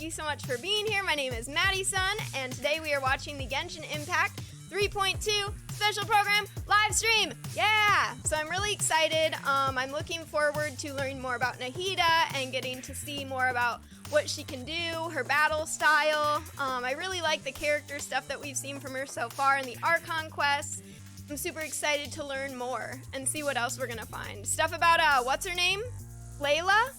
you so much for being here. My name is Maddie Sun, and today we are watching the Genshin Impact 3.2 Special Program live stream. Yeah! So I'm really excited. I'm looking forward to learning more about Nahida and getting to see more about what she can do, her battle style. I really like the character stuff that we've seen from her so far in the Archon quests. I'm super excited to learn more and see what else we're gonna find. Stuff about, what's her name? Layla?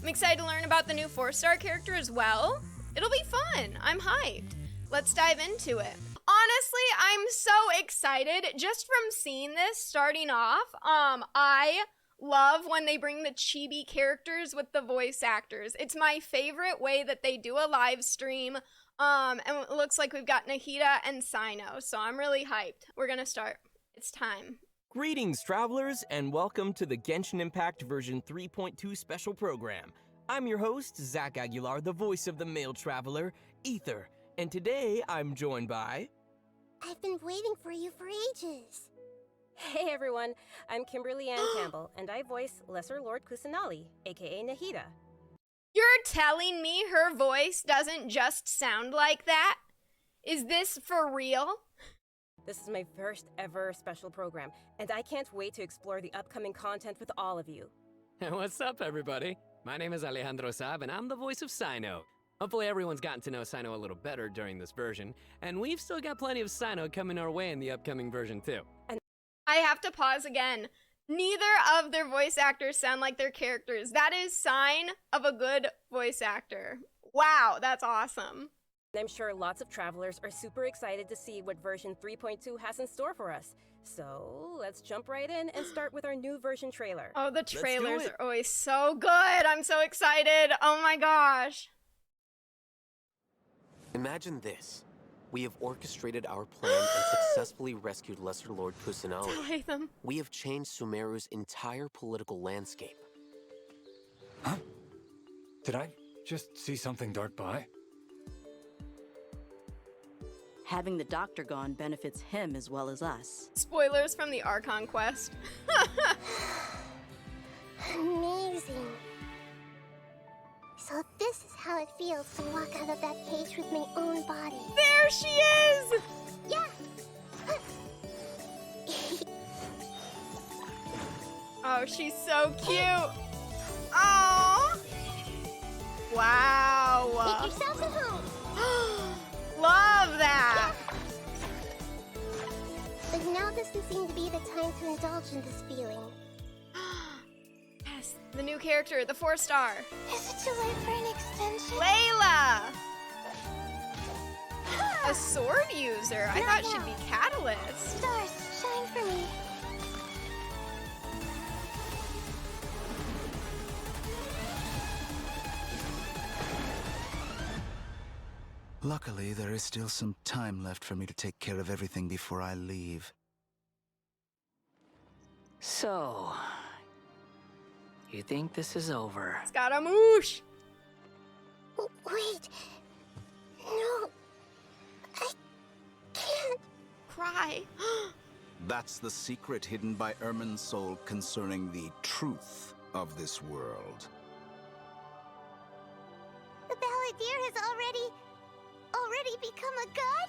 I'm excited to learn about the new 4-star character as well. It'll be fun. I'm hyped. Let's dive into it. Honestly, I'm so excited just from seeing this starting off. I love when they bring the chibi characters with the voice actors. It's my favorite way that they do a live stream. And it looks like we've got Nahida and Sino, so I'm really hyped. We're gonna start. It's time. Greetings, travelers, and welcome to the Genshin Impact version 3.2 special program. I'm your host, Zach Aguilar, the voice of the male traveler, Ether, and today I'm joined by... I've been waiting for you for ages. Hey everyone, I'm Kimberly Ann Campbell, and I voice Lesser Lord Kusanali, aka Nahida. You're telling me her voice doesn't just sound like that? Is this for real? This is my first ever special program, and I can't wait to explore the upcoming content with all of you. What's up, everybody? My name is Alejandro Saab, and I'm the voice of Sino. Hopefully everyone's gotten to know Sino a little better during this version, and we've still got plenty of Sino coming our way in the upcoming version too. I have to pause again. Neither of their voice actors sound like their characters. That is sign of a good voice actor. Wow, that's awesome. I'm sure lots of travelers are super excited to see what version 3.2 has in store for us. So let's jump right in and start with our new version trailer. Oh, the trailers are always so good. I'm so excited. Oh my gosh. Imagine this. We have orchestrated our plan and successfully rescued Lesser Lord Kusanali. We have changed Sumeru's entire political landscape. Huh? Did I just see something dart by? Having the doctor gone benefits him as well as us. Spoilers from the Archon quest. Amazing. So this is how it feels to walk out of that cage with my own body. There she is! Yeah! Oh, she's so cute. Oh! Wow. Make yourselves at home. Love that. Yeah. But now doesn't seem to be the time to indulge in this feeling. Yes, the new character, the 4-star. Is it too late for an extension? Layla! A sword user. I thought she'd be Catalyst. Stars, shine for me. Luckily, there is still some time left for me to take care of everything before I leave. So, you think this is over? Scaramouche! Wait. No. I can't. Cry. That's the secret hidden by Ermin's soul concerning the truth of this world. The Balladeer has already become a god?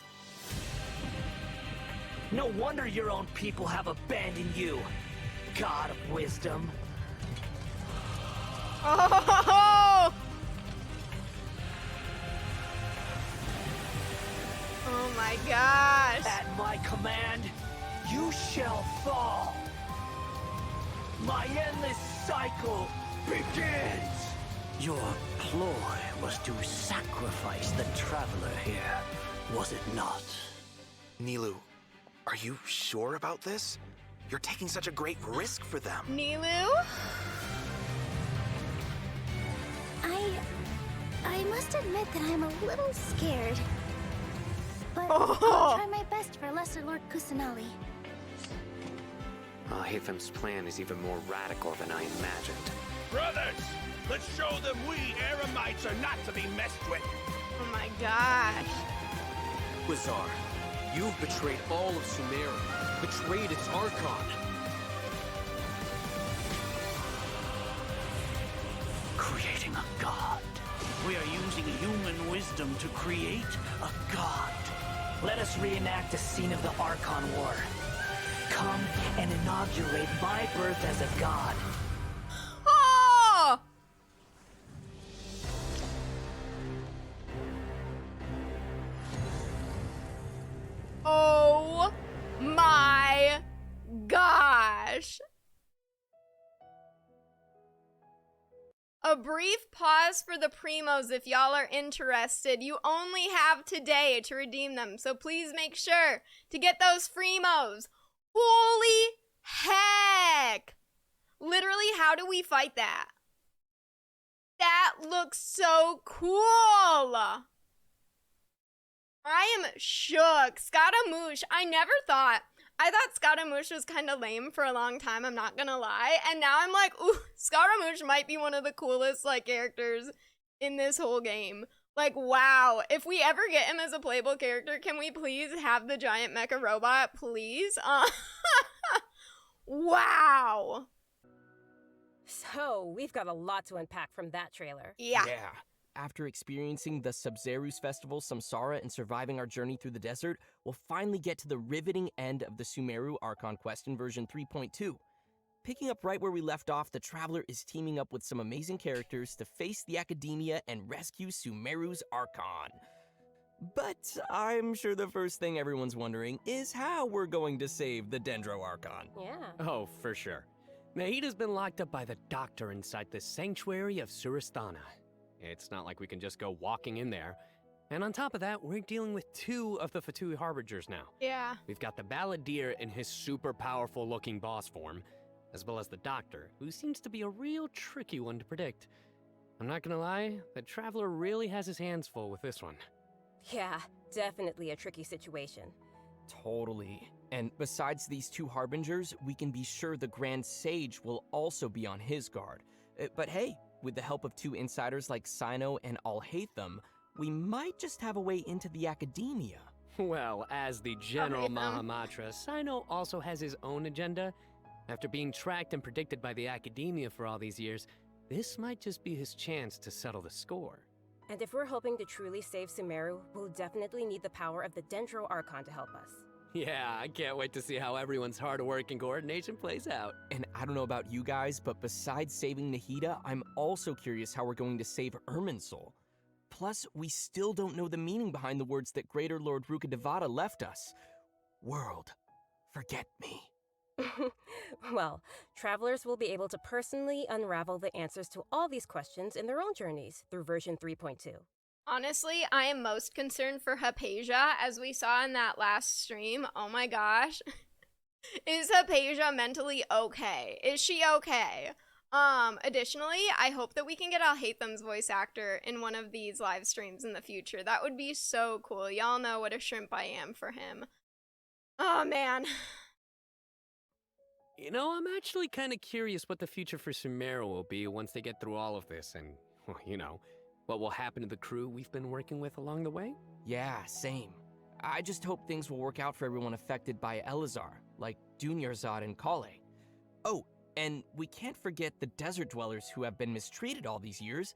No wonder your own people have abandoned you, God of Wisdom. Oh! Oh my gosh. At my command, you shall fall. My endless cycle begins. Your ploy was to sacrifice the traveler here, was it not? Nilou, are you sure about this? You're taking such a great risk for them. Nilou? I must admit that I'm a little scared. But Oh. I'll try my best for Lesser Lord Kusanali. Hathem's plan is even more radical than I imagined. Brothers, let's show them we Eremites are not to be messed with. Oh my gosh. Quasar, you've betrayed all of Sumeru, betrayed its Archon. Creating a god. We are using human wisdom to create a god. Let us reenact a scene of the Archon War. Come and inaugurate my birth as a god. Oh! Oh my gosh. A brief pause for the primos if y'all are interested. You only have today to redeem them, so please make sure to get those Fremos. Holy heck! Literally, how do we fight that? That looks so cool! I am shook. Scaramouche, I thought Scaramouche was kind of lame for a long time, I'm not gonna lie. And now I'm like, ooh, Scaramouche might be one of the coolest, like, characters in this whole game. Like, wow. If we ever get him as a playable character, can we please have the giant mecha robot, please? Wow. So, we've got a lot to unpack from that trailer. Yeah. After experiencing the Sub-Zerus Festival, Samsara, and surviving our journey through the desert, we'll finally get to the riveting end of the Sumeru Archon quest in version 3.2. Picking up right where we left off, the Traveler is teaming up with some amazing characters to face the Academia and rescue Sumeru's Archon. But I'm sure the first thing everyone's wondering is how we're going to save the Dendro Archon. Yeah. Oh, for sure. Nahida's been locked up by the doctor inside the sanctuary of Surasthana. It's not like we can just go walking in there. And on top of that, we're dealing with two of the Fatui Harbingers now. Yeah. We've got the Balladeer in his super powerful looking boss form, as well as the Doctor, who seems to be a real tricky one to predict. I'm not gonna lie, the Traveler really has his hands full with this one. Yeah, definitely a tricky situation. Totally. And besides these two Harbingers, we can be sure the Grand Sage will also be on his guard. But hey, with the help of two insiders like Sino and Alhaitham, we might just have a way into the Academia. Well, as the General Mahamatra, Sino also has his own agenda. After being tracked and predicted by the Academia for all these years, this might just be his chance to settle the score. And if we're hoping to truly save Sumeru, we'll definitely need the power of the Dendro Archon to help us. Yeah, I can't wait to see how everyone's hard work and coordination plays out. And I don't know about you guys, but besides saving Nahida, I'm also curious how we're going to save Irminsul. Plus, we still don't know the meaning behind the words that Greater Lord Rukkhadevata left us. World, forget me. Well, travelers will be able to personally unravel the answers to all these questions in their own journeys through version 3.2. Honestly, I am most concerned for Hypatia, as we saw in that last stream. Oh my gosh. Is Hypatia mentally okay? Is she okay? Additionally, I hope that we can get Alhaitham's voice actor in one of these live streams in the future. That would be so cool. Y'all know what a shrimp I am for him. Oh man. You know, I'm actually kind of curious what the future for Sumeru will be once they get through all of this and, well, you know, what will happen to the crew we've been working with along the way? Yeah, same. I just hope things will work out for everyone affected by Elazar, like Dunyarzad and Kale. Oh, and we can't forget the desert dwellers who have been mistreated all these years.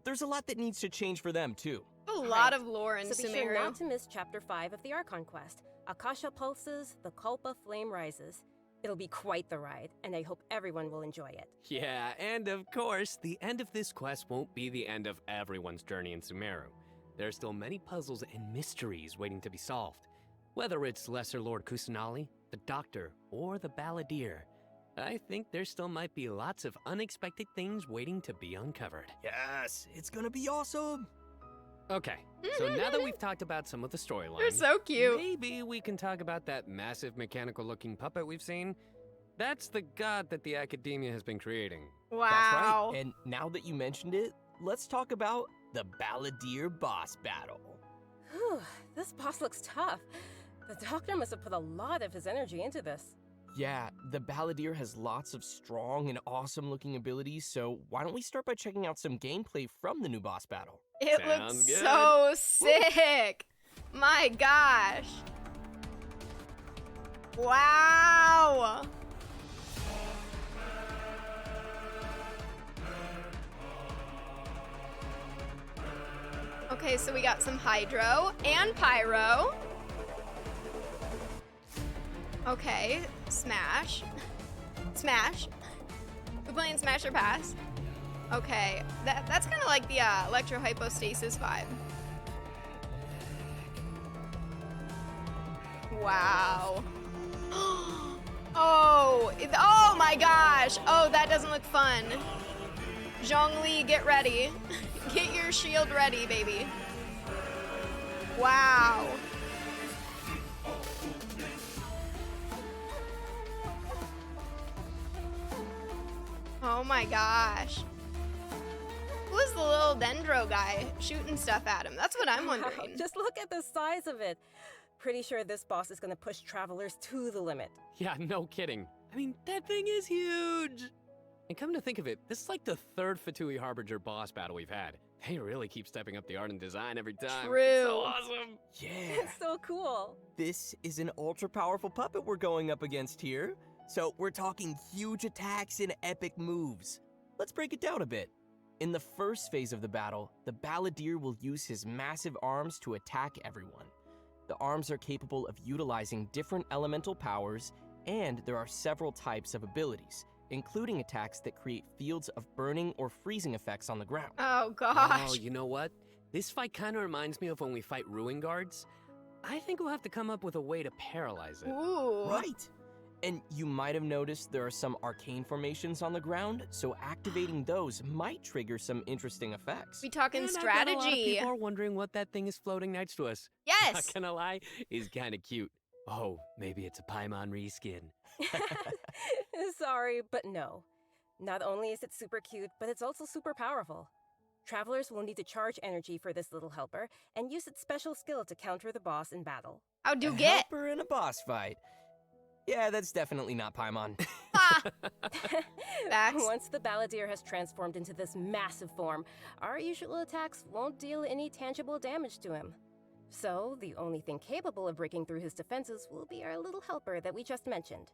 There's a lot that needs to change for them, too. A lot of lore in So be Sumeru. sure not to miss Chapter 5 of the Archon quest. Akasha pulses, the Kulpa flame rises. It'll be quite the ride, and I hope everyone will enjoy it. Yeah, and of course, the end of this quest won't be the end of everyone's journey in Sumeru. There are still many puzzles and mysteries waiting to be solved. Whether it's Lesser Lord Kusanali, the Doctor, or the Balladeer, I think there still might be lots of unexpected things waiting to be uncovered. Yes, it's gonna be awesome! Okay, so now that we've talked about some of the storylines, You're so cute. maybe we can talk about that massive mechanical-looking puppet we've seen. That's the god that the Academia has been creating. Wow. That's right, and now that you mentioned it, let's talk about the Balladeer boss battle. Whew, this boss looks tough. The Doctor must have put a lot of his energy into this. Yeah, the Balladeer has lots of strong and awesome-looking abilities, so why don't we start by checking out some gameplay from the new boss battle? It Sounds looks good. so sick. My gosh. Wow. Okay, so we got some Hydro and Pyro. Okay, Smash. Smash. We're playing Smash or Pass. Okay, that's kind of like the electro-hypostasis vibe. Wow. Oh my gosh. Oh, that doesn't look fun. Zhongli, get ready. Get your shield ready, baby. Wow. Oh my gosh. Who is the little Dendro guy shooting stuff at him? That's what I'm wondering. Just look at the size of it. Pretty sure this boss is gonna push travelers to the limit. Yeah, no kidding. I mean, that thing is huge! And come to think of it, this is like the third Fatui Harbinger boss battle we've had. They really keep stepping up the art and design every time. True. It's so awesome! Yeah. It's so cool. This is an ultra-powerful puppet we're going up against here. So we're talking huge attacks and epic moves. Let's break it down a bit. In the first phase of the battle, the Balladeer will use his massive arms to attack everyone. The arms are capable of utilizing different elemental powers, and there are several types of abilities, including attacks that create fields of burning or freezing effects on the ground. Oh gosh. Oh, you know what? This fight kind of reminds me of when we fight Ruin Guards. I think we'll have to come up with a way to paralyze it. Ooh. Right. And you might have noticed there are some arcane formations on the ground, so activating those might trigger some interesting effects. We talking And I bet strategy. a lot of people are wondering what that thing is floating next to us. Yes. Not gonna lie, is kind of cute. Oh, maybe it's a Paimon reskin. Sorry, but no. Not only is it super cute, but it's also super powerful. Travelers will need to charge energy for this little helper and use its special skill to counter the boss in battle. How'd you A get? helper in a boss fight. Yeah, that's definitely not Paimon. Facts. Once the Balladeer has transformed into this massive form, our usual attacks won't deal any tangible damage to him. So, the only thing capable of breaking through his defenses will be our little helper that we just mentioned.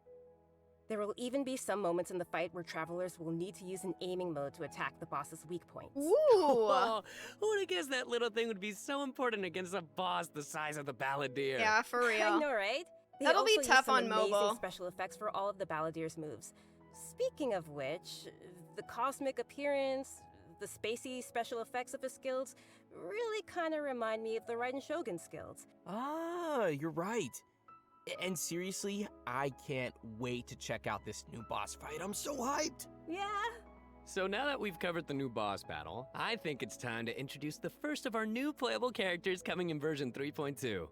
There will even be some moments in the fight where travelers will need to use an aiming mode to attack the boss's weak points. Ooh. Oh, who would have guessed that little thing would be so important against a boss the size of the Balladeer? Yeah, for real. I know, right? They That'll be also use tough some on amazing mobile. special effects for all of the Balladeer's moves. Speaking of which, the cosmic appearance, the spacey special effects of his skills really kind of remind me of the Raiden Shogun skills. Ah, you're right. And seriously, I can't wait to check out this new boss fight. I'm so hyped. Yeah. So now that we've covered the new boss battle, I think it's time to introduce the first of our new playable characters coming in version 3.2.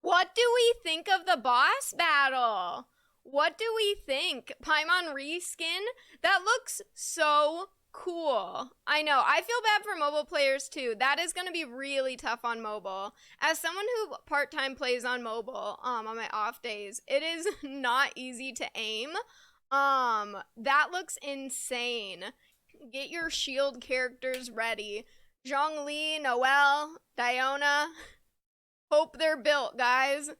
What do we think of the boss battle? What do we think? Paimon reskin? That looks so cool. I know. I feel bad for mobile players too. That is going to be really tough on mobile. As someone who part-time plays on mobile, on my off days, it is not easy to aim. That looks insane. Get your shield characters ready. Zhongli, Noelle, Diona. Hope they're built, guys.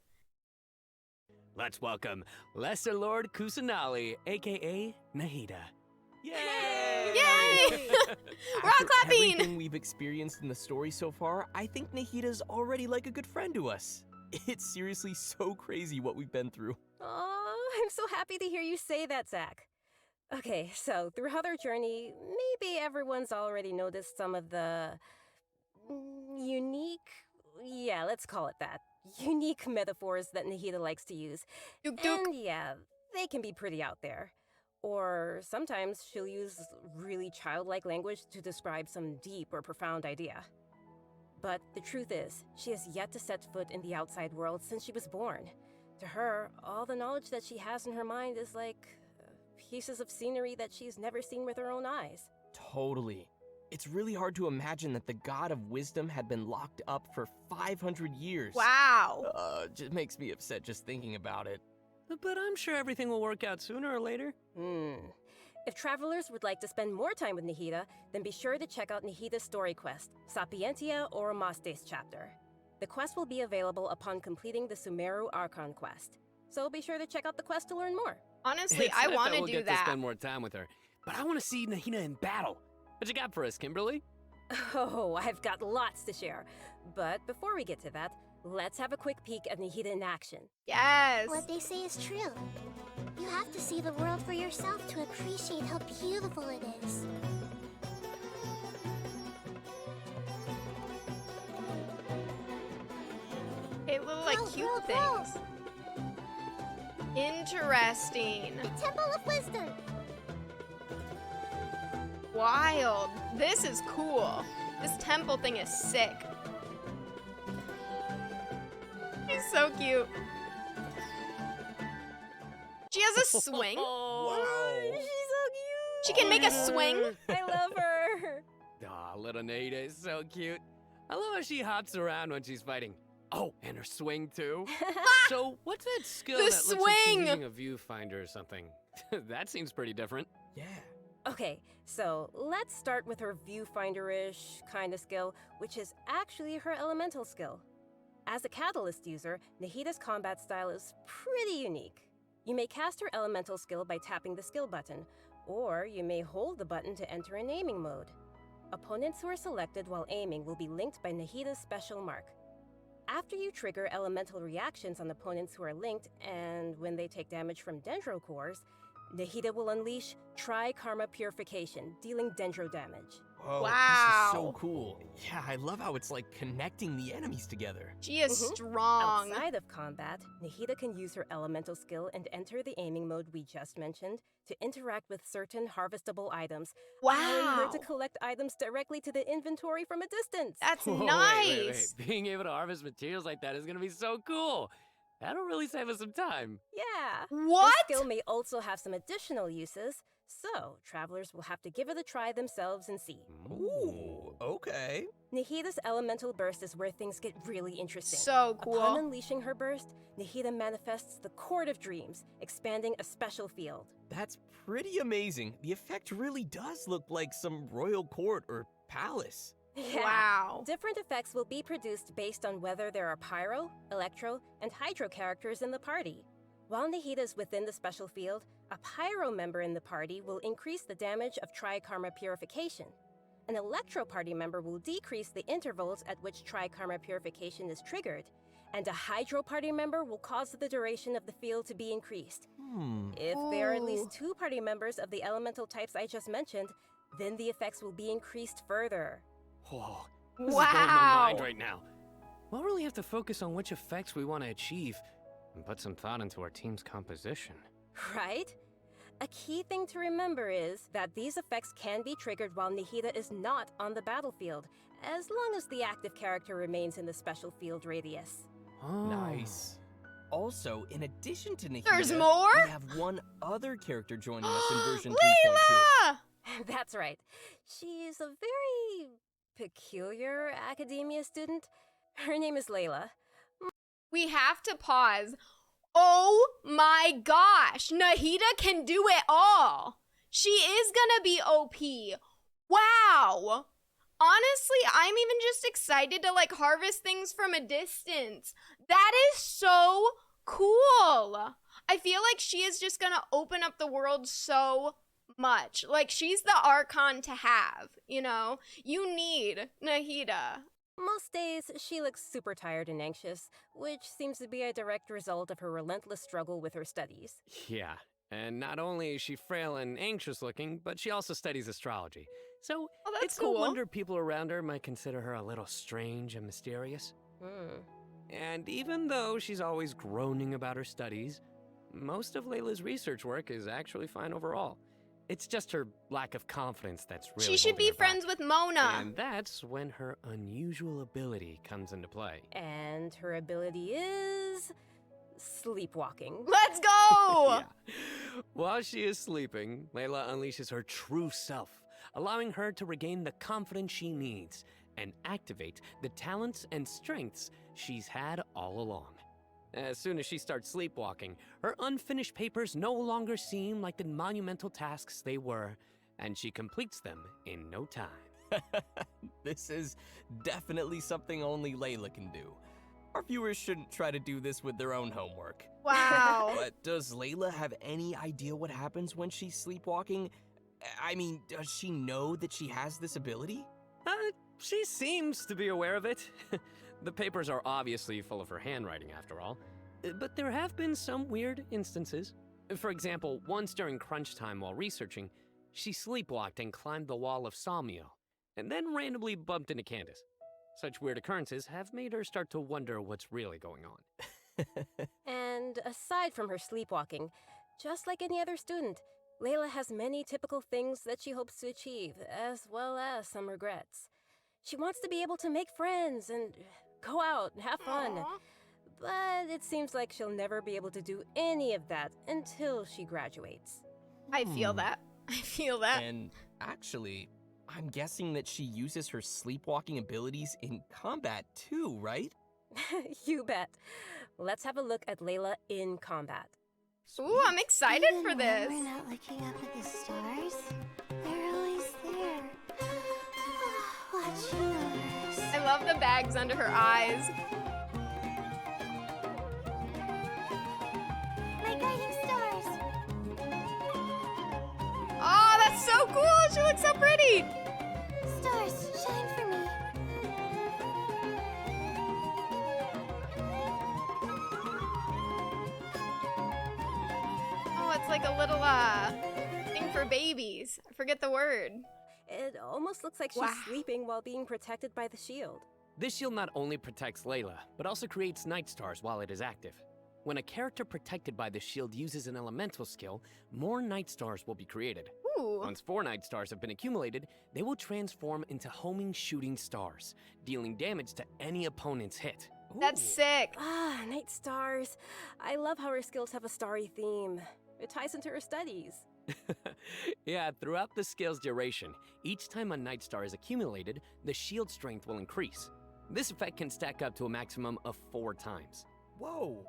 Let's welcome Lesser Lord Kusanali, aka Nahida. Yay! Yay! We're all clapping! Everything we've experienced in the story so far, I think Nahida's already like a good friend to us. It's seriously so crazy what we've been through. Oh, I'm so happy to hear you say that, Zach. Okay, so throughout our journey, maybe everyone's already noticed some of the unique, yeah, let's call it that, unique metaphors that Nahida likes to use. Duk duk. And yeah, they can be pretty out there. Or sometimes she'll use really childlike language to describe some deep or profound idea. But the truth is, she has yet to set foot in the outside world since she was born. To her, all the knowledge that she has in her mind is like pieces of scenery that she's never seen with her own eyes. Totally. It's really hard to imagine that the god of wisdom had been locked up for 500 years. Wow. Just makes me upset just thinking about it. But I'm sure everything will work out sooner or later. If travelers would like to spend more time with Nahida, then be sure to check out Nahida's story quest, Sapientia or Mastes chapter. The quest will be available upon completing the Sumeru Archon quest. So be sure to check out the quest to learn more. Honestly, It's I nice want that to we'll do get that. to spend more time with her. But I want to see Nahida in battle. What you got for us, Kimberly? Oh, I've got lots to share. But before we get to that, let's have a quick peek at Nahida in action. Yes! What they say is true. You have to see the world for yourself to appreciate how beautiful it is. It looked like cute things. Interesting. The Temple of Wisdom. Wild. This is cool. This temple thing is sick. He's so cute. She has a swing. Wow. She's so cute. She can make a swing. I love her. Aw, little Nahida is so cute. I love how she hops around when she's fighting. Oh, and her swing too. So, what's that skill The that looks like she's swing! using a viewfinder or something? That seems pretty different. Yeah. Okay, so let's start with her viewfinder-ish kind of skill, which is actually her elemental skill. As a catalyst user, Nahida's combat style is pretty unique. You may cast her elemental skill by tapping the skill button, or you may hold the button to enter an aiming mode. Opponents who are selected while aiming will be linked by Nahida's special mark. After you trigger elemental reactions on opponents who are linked, and when they take damage from dendro cores, Nahida will unleash Tri-Karma Purification, dealing dendro damage. Whoa, Wow. This is so cool. Yeah, I love how it's like connecting the enemies together. She is strong. Outside of combat, Nahida can use her elemental skill and enter the aiming mode we just mentioned to interact with certain harvestable items, allowing Wow. her to collect items directly to the inventory from a distance. That's Whoa, nice. wait. Being able to harvest materials like that is gonna be so cool. That'll really save us some time. Yeah. What? This skill may also have some additional uses, so travelers will have to give it a try themselves and see. Ooh, okay. Nahida's elemental burst is where things get really interesting. So cool. Upon unleashing her burst, Nahida manifests the Court of Dreams, expanding a special field. That's pretty amazing. The effect really does look like some royal court or palace. Yeah. Wow. Different effects will be produced based on whether there are pyro, electro, and hydro characters in the party. While Nahida is within the special field, a pyro member in the party will increase the damage of Tri-Karma Purification. An electro party member will decrease the intervals at which Tri-Karma Purification is triggered, and a hydro party member will cause the duration of the field to be increased. If there are at least 2 party members of the elemental types I just mentioned, then the effects will be increased further. Whoa, this is blowing my Wow. mind right now. We'll really have to focus on which effects we want to achieve and put some thought into our team's composition. Right? A key thing to remember is that these effects can be triggered while Nahida is not on the battlefield, as long as the active character remains in the special field radius. Oh. Nice. Also, in addition to Nahida, There's more? we have one other character joining us in version 3.2. Layla! That's right. She's a very peculiar academia student. Her name is Layla. We have to pause. Oh my gosh, Nahida can do it all. She is gonna be OP. Wow. Honestly, I'm even just excited to like harvest things from a distance. That is so cool. I feel like she is just gonna open up the world so much. Like she's the Archon to have, you know? You need Nahida. Most days, she looks super tired and anxious, which seems to be a direct result of her relentless struggle with her studies. Yeah, and not only is she frail and anxious looking, but she also studies astrology. So that's it's no cool. wonder people around her might consider her a little strange and mysterious. And even though she's always groaning about her studies, most of Layla's research work is actually fine overall. It's just her lack of confidence that's really She should holding be her friends back. with Mona. And that's when her unusual ability comes into play. And her ability is sleepwalking. Let's go! Yeah. While she is sleeping, Layla unleashes her true self, allowing her to regain the confidence she needs and activate the talents and strengths she's had all along. As soon as she starts sleepwalking, her unfinished papers no longer seem like the monumental tasks they were, and she completes them in no time. This is definitely something only Layla can do. Our viewers shouldn't try to do this with their own homework. Wow. But does Layla have any idea what happens when she's sleepwalking? I mean, does she know that she has this ability? She seems to be aware of it. The papers are obviously full of her handwriting, after all. But there have been some weird instances. For example, once during crunch time while researching, she sleepwalked and climbed the wall of Sawmill, and then randomly bumped into Candace. Such weird occurrences have made her start to wonder what's really going on. And aside from her sleepwalking, just like any other student, Layla has many typical things that she hopes to achieve, as well as some regrets. She wants to be able to make friends and go out and have fun. Aww. But it seems like she'll never be able to do any of that until she graduates. I feel that. I feel that. And actually, I'm guessing that she uses her sleepwalking abilities in combat too, right? You bet. Let's have a look at Layla in combat. Ooh, I'm excited for this. We're not looking up at the stars. They're always there. Watching us. I love the bags under her eyes. My guiding stars. Oh, that's so cool. She looks so pretty. Stars, shine for me. Oh, it's like a little thing for babies. I forget the word. It almost looks like she's Wow. sleeping while being protected by the shield. This shield not only protects Layla, but also creates night stars while it is active. When a character protected by the shield uses an elemental skill, more night stars will be created. Ooh. Once 4 night stars have been accumulated, they will transform into homing shooting stars, dealing damage to any opponent's hit. That's sick. Ah, night stars. I love how her skills have a starry theme. It ties into her studies. Yeah, throughout the skill's duration, each time a night star is accumulated, the shield strength will increase. This effect can stack up to a maximum of 4 times. Whoa.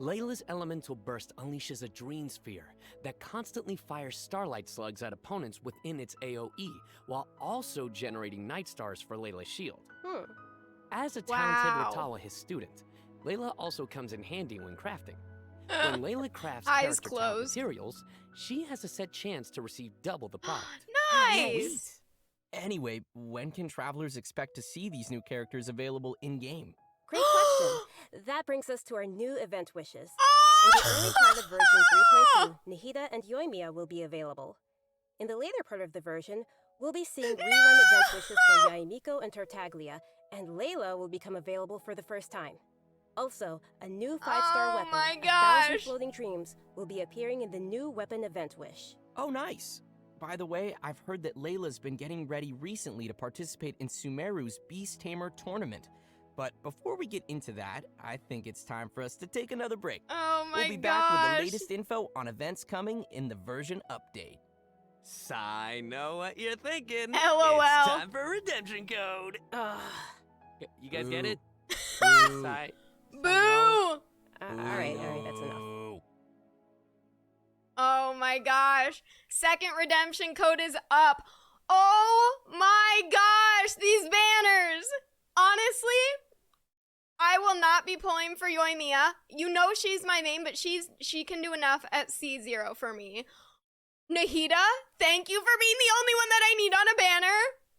Layla's elemental burst unleashes a dream sphere that constantly fires starlight slugs at opponents within its AoE, while also generating night stars for Layla's shield. As a talented Wow. Ratawa, his student, Layla also comes in handy when crafting. When Layla crafts Eyes character type closed. materials, she has a set chance to receive double the product. Nice. Anyway, when can travelers expect to see these new characters available in-game? Great question. That brings us to our new event wishes. In the early part of version 3.2, Nahida and Yoimiya will be available. In the later part of the version, we'll be seeing rerun event wishes for Yaimiko and Tartaglia, and Layla will become available for the first time. Also, a new 5-star Oh weapon, my 1,000 gosh. floating dreams, will be appearing in the new weapon event wish. Oh, nice. By the way, I've heard that Layla's been getting ready recently to participate in Sumeru's Beast Tamer tournament. But before we get into that, I think it's time for us to take another break. Oh my We'll be gosh. back with the latest info on events coming in the version update. I know what you're thinking. LOL. It's time for redemption code. You guys get Boo. it? Boo. Sigh. Boo! Alright, that's enough. Ooh. Oh my gosh. Second redemption code is up. Oh my gosh, these banners. Honestly, I will not be pulling for Yoimiya. You know she's my main, but she can do enough at C0 for me. Nahida, thank you for being the only one that I need on a banner.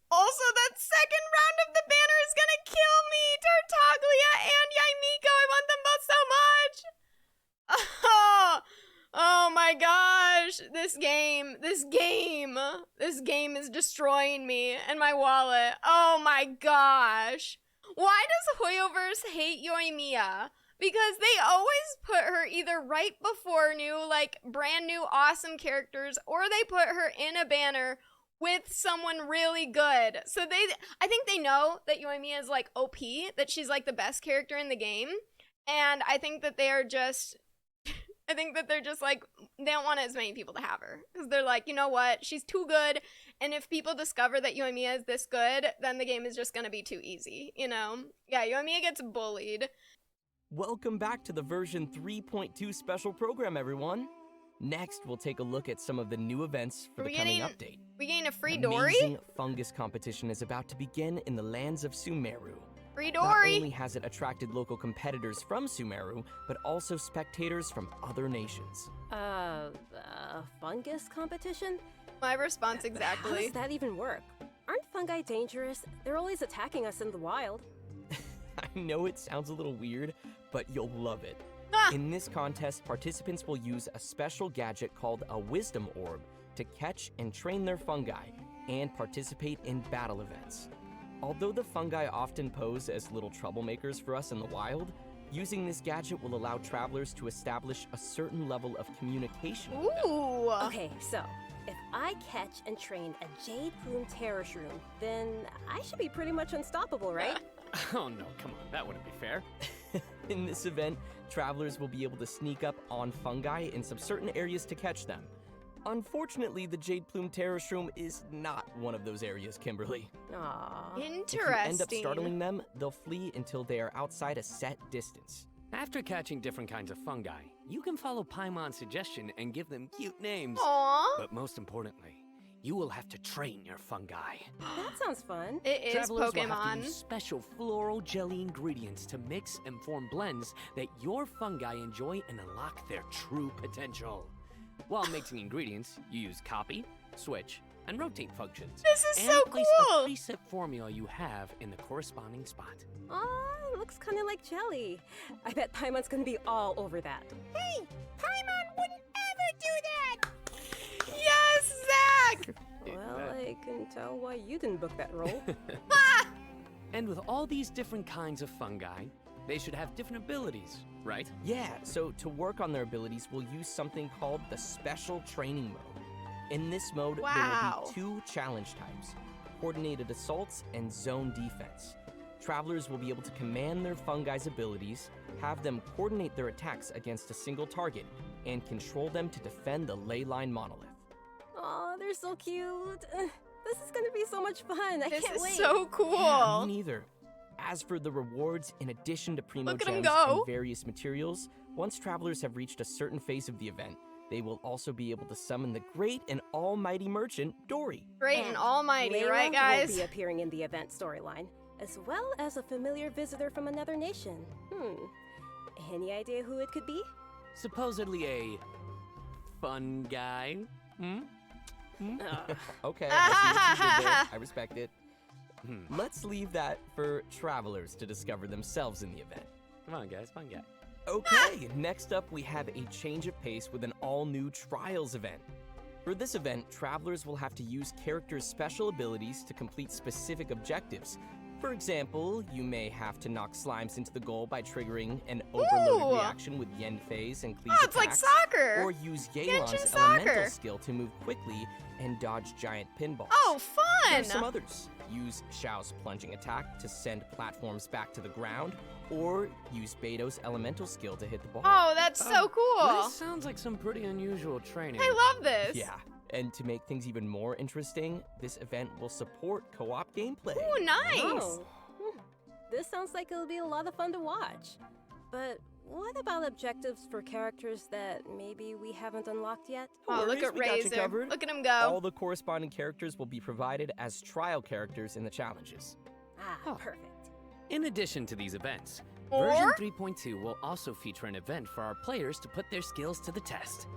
Also, that second round of the banner is gonna kill me. Tartaglia and Yaimiko, I want them both so much. Oh my gosh, this game is destroying me and my wallet. Oh my gosh. Why does Hoyoverse hate Yoimiya? Because they always put her either right before new, like brand new awesome characters, or they put her in a banner with someone really good. So I think they know that Yoimiya is like OP, that she's like the best character in the game. And I think that they're just like, they don't want as many people to have her. Because they're like, you know what, she's too good. And if people discover that Yoimiya is this good, then the game is just gonna be too easy, you know? Yeah, Yoimiya gets bullied. Welcome back to the version 3.2 special program, everyone. Next, we'll take a look at some of the new events for the coming update. We getting a free An Dory? amazing fungus competition is about to begin in the lands of Sumeru. Free Not Dory! only has it attracted local competitors from Sumeru, but also spectators from other nations. Fungus competition? My response How exactly. does that even work? aren't fungi dangerous? They're always attacking us in the wild. I know it sounds a little weird, but you'll love it. In this contest, participants will use a special gadget called a Wisdom Orb to catch and train their fungi and participate in battle events. Although the fungi often pose as little troublemakers for us in the wild, using this gadget will allow travelers to establish a certain level of communication with them. Ooh. Okay, so if I catch and train a Jade Plume Terror Shroom, then I should be pretty much unstoppable, right? Oh no, come on, that wouldn't be fair. In this event, travelers will be able to sneak up on fungi in some certain areas to catch them. Unfortunately, the Jade Plume Terror Shroom is not one of those areas, Kimberly. Aww. Interesting. If you end up startling them, they'll flee until they are outside a set distance. After catching different kinds of fungi, you can follow Paimon's suggestion and give them cute names. Aww. But most importantly, you will have to train your fungi. That sounds fun. It is Travelers will have to Pokemon. use special floral jelly ingredients to mix and form blends that your fungi enjoy and unlock their true potential. While mixing ingredients, you use copy, switch, and rotate functions. This is and so place cool. a preset formula you have in the corresponding spot. Aw, looks kind of like jelly. I bet Paimon's gonna be all over that. Hey, Paimon wouldn't ever do that. Yes, Zach. Well, I can tell why you didn't book that role. And with all these different kinds of fungi, they should have different abilities, right? Yeah, so to work on their abilities, we'll use something called the Special Training Mode. In this mode, there Wow. will be 2 challenge types, Coordinated Assaults and Zone Defense. Travelers will be able to command their fungi's abilities, have them coordinate their attacks against a single target, and control them to defend the Leyline Monolith. Aw, they're so cute. This is gonna be so much fun. I This can't is wait. so cool. Yeah, me neither. As for the rewards, in addition to Look at 'em Primogems go. and various materials, once travelers have reached a certain phase of the event, they will also be able to summon the great and almighty merchant, Dory. Great and almighty, Layla right, will guys? be appearing in the event storyline, as well as a familiar visitor from another nation. Any idea who it could be? Supposedly a fun guy. Okay, I see what you did there. I respect it. Let's leave that for travelers to discover themselves in the event. Come on, guys, fun guy. Okay, next up we have a change of pace with an all-new Trials event. For this event, travelers will have to use characters' special abilities to complete specific objectives. For example, you may have to knock slimes into the goal by triggering an overloaded Ooh. reaction with Yen Phase and Cleave Oh, it's like attacks, soccer. or use Genshin Yelan's soccer. elemental skill to move quickly and dodge giant pinballs. Oh, There are fun. some others. Use Xiao's plunging attack to send platforms back to the ground, or use Beto's elemental skill to hit the ball. Oh, that's so cool. This sounds like some pretty unusual training. I love this. Yeah, and to make things even more interesting, this event will support co-op gameplay. Ooh, nice. Oh. This sounds like it'll be a lot of fun to watch. But what about objectives for characters that maybe we haven't unlocked yet? Oh, look worries, at we got you Razor. covered. Look at him go. All the corresponding characters will be provided as trial characters in the challenges. Perfect. In addition to these events, Or- version 3.2 will also feature an event for our players to put their skills to the test.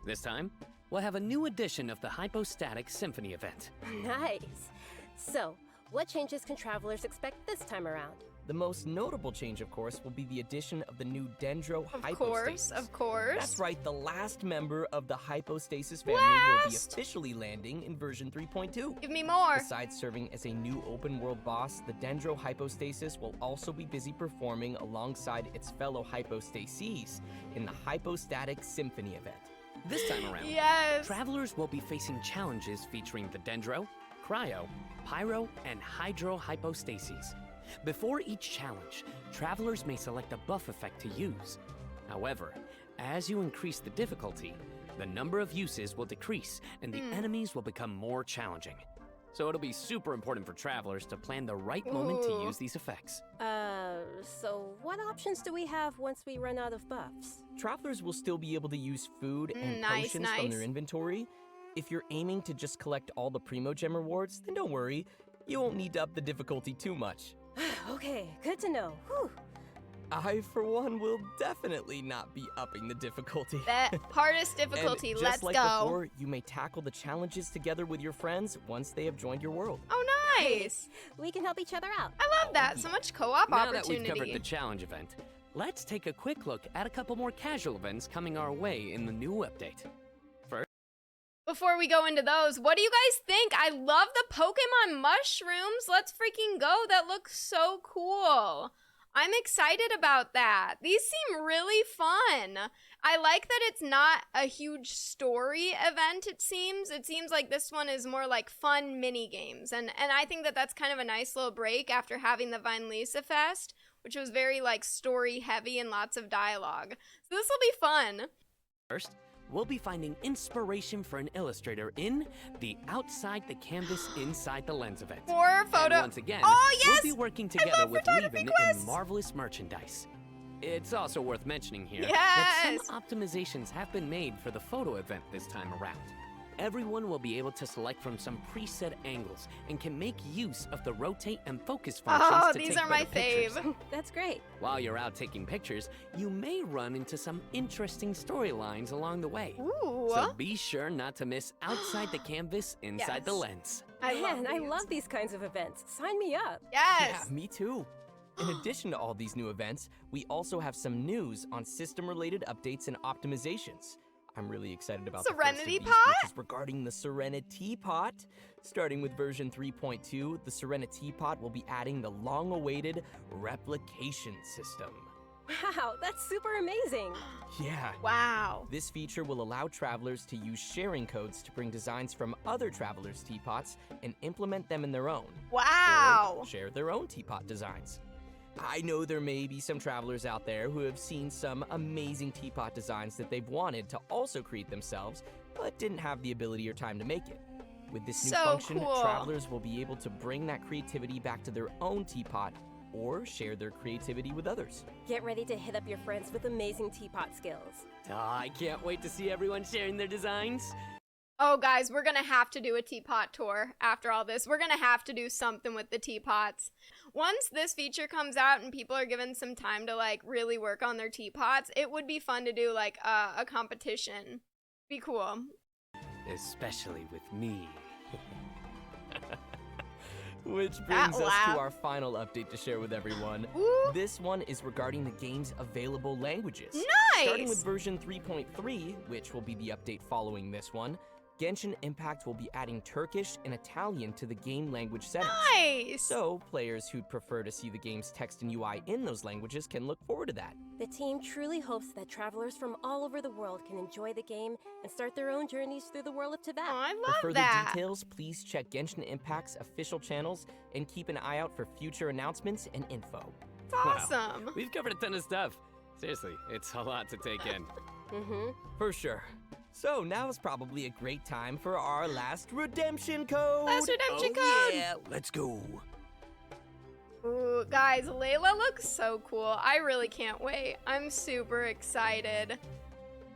This time, we'll have a new edition of the Hypostatic Symphony event. Nice. So, what changes can travelers expect this time around? The most notable change, of course, will be the addition of the new Dendro Of Hypostasis. course, of course. That's right, the last member of the Hypostasis family will be Last? officially landing in version 3.2. Give me more. Besides serving as a new open-world boss, the Dendro Hypostasis will also be busy performing alongside its fellow Hypostases in the Hypostatic Symphony event. This time around, Yes. travelers will be facing challenges featuring the Dendro, Cryo, Pyro, and Hydro Hypostases. Before each challenge, travelers may select a buff effect to use. However, as you increase the difficulty, the number of uses will decrease and the enemies will become more challenging. So it'll be super important for travelers to plan the right moment to Ooh. use these effects. So what options do we have once we run out of buffs? Travelers will still be able to use food and Nice, potions from nice. their inventory. If you're aiming to just collect all the Primogem rewards, then don't worry, you won't need to up the difficulty too much. Okay, good to know. Whew. I, for one, will definitely not be upping the difficulty. The hardest difficulty, and let's just like go. before, you may tackle the challenges together with your friends once they have joined your world. Oh, nice. We can help each other out. I love that. So much co-op Now opportunity. that we've covered the challenge event, let's take a quick look at a couple more casual events coming our way in the new update. First, Before we go into those, what do you guys think? I love the Pokemon mushrooms. Let's freaking go. That looks so cool. I'm excited about that. These seem really fun. I like that it's not a huge story event, it seems. It seems like this one is more like fun mini games. And I think that that's kind of a nice little break after having the Vinelisa Fest, which was very like story heavy and lots of dialogue. So this will be fun. First, we'll be finding inspiration for an illustrator in the Outside the Canvas Inside the Lens event. For photo. And once again, oh, yes! we'll be working together with Levin in Marvelous Merchandise. It's also worth mentioning here that some optimizations have been made for the photo event this time around. Everyone will be able to select from some preset angles and can make use of the rotate and focus functions to these take are my better pictures. fave. That's great. While you're out taking pictures, you may run into some interesting storylines along the way. Ooh. So be sure not to miss Outside the Canvas Inside the Lens. I love these kinds of events. Sign me up. Yes. Yeah, me too. In addition to all these new events, we also have some news on system-related updates and optimizations. I'm really excited about Serenity the first of these, Pot? which is regarding the Serenity Pot. Starting with version 3.2, the Serenity Pot will be adding the long-awaited replication system. Wow, that's super amazing. Yeah. Wow. This feature will allow travelers to use sharing codes to bring designs from other travelers' teapots and implement them in their own. Wow. Or share their own teapot designs. I know there may be some travelers out there who have seen some amazing teapot designs that they've wanted to also create themselves, but didn't have the ability or time to make it. With this new function, travelers will be able to bring that creativity back to their own teapot or share their creativity with others. Get ready to hit up your friends with amazing teapot skills. Oh, I can't wait to see everyone sharing their designs. Oh, guys, we're gonna have to do a teapot tour after all this. We're gonna have to do something with the teapots. Once this feature comes out and people are given some time to, like, really work on their teapots, it would be fun to do, like, a competition. Be cool. Especially with me. Which brings us to our final update to share with everyone. Ooh. This one is regarding the game's available languages. Nice! Starting with version 3.3, which will be the update following this one, Genshin Impact will be adding Turkish and Italian to the game language settings. Nice! So, players who'd prefer to see the game's text and UI in those languages can look forward to that. The team truly hopes that travelers from all over the world can enjoy the game and start their own journeys through the world of Tibet. Oh, I For love further that. details, please check Genshin Impact's official channels and keep an eye out for future announcements and info. It's awesome. Wow. We've covered a ton of stuff. Seriously, it's a lot to take in. For sure. So now is probably a great time for our last redemption code. Last redemption code. Yeah, let's go. Ooh, guys, Layla looks so cool. I really can't wait. I'm super excited.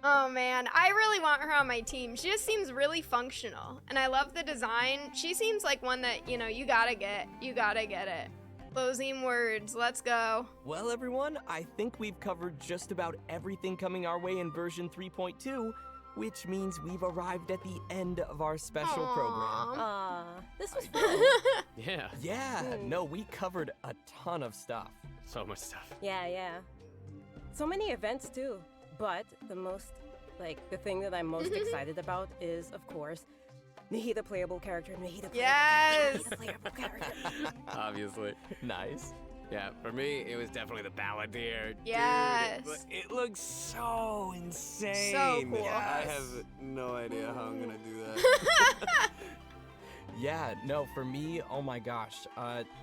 Oh man, I really want her on my team. She just seems really functional. And I love the design. She seems like one that, you know, you gotta get. You gotta get it. Closing words, let's go. Well, everyone, I think we've covered just about everything coming our way in version 3.2, which means we've arrived at the end of our special program. Aw, this was fun. Yeah. Yeah, no, we covered a ton of stuff. So much stuff. Yeah. So many events too. But the thing that I'm most excited about is, of course, Nahida playable character, Nahida playable character. Obviously. Nice. Yeah, for me, it was definitely the Balladeer. Yes. Dude, it looks so insane. So cool. I have no idea how I'm gonna do that. Yeah, no, for me, oh my gosh,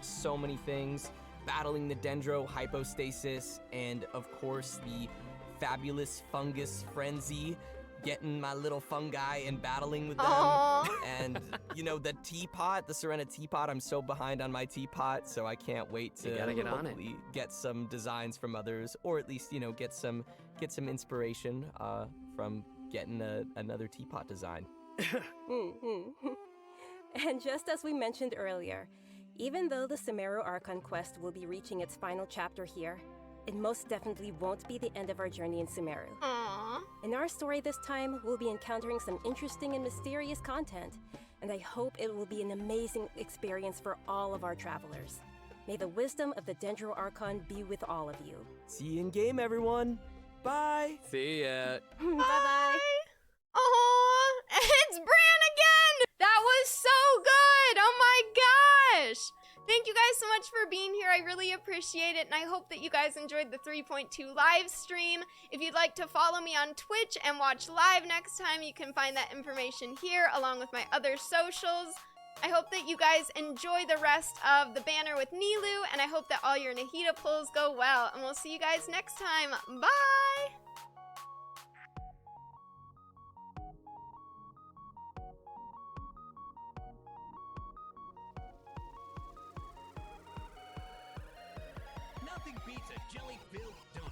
so many things. Battling the Dendro Hypostasis, and of course the fabulous Fungus Frenzy, getting my little fungi and battling with them. Aww. And, you know, the teapot, the Serenity Teapot, I'm so behind on my teapot, so I can't wait to You gotta get on it. hopefully get some designs from others, or at least, you know, get some inspiration from getting another teapot design. And just as we mentioned earlier, even though the Sumeru Archon quest will be reaching its final chapter here, it most definitely won't be the end of our journey in Sumeru. Aww. In our story this time, we'll be encountering some interesting and mysterious content, and I hope it will be an amazing experience for all of our travelers. May the wisdom of the Dendro Archon be with all of you. See you in game, everyone. Bye. See ya. Bye-bye. Aww, it's Bran again! That was so good! Oh my gosh! Thank you guys so much for being here. I really appreciate it, and I hope that you guys enjoyed the 3.2 live stream. If you'd like to follow me on Twitch and watch live next time, you can find that information here along with my other socials. I hope that you guys enjoy the rest of the banner with Nilou, and I hope that all your Nahida pulls go well, and we'll see you guys next time. Bye! Nothing beats a jelly-filled donut.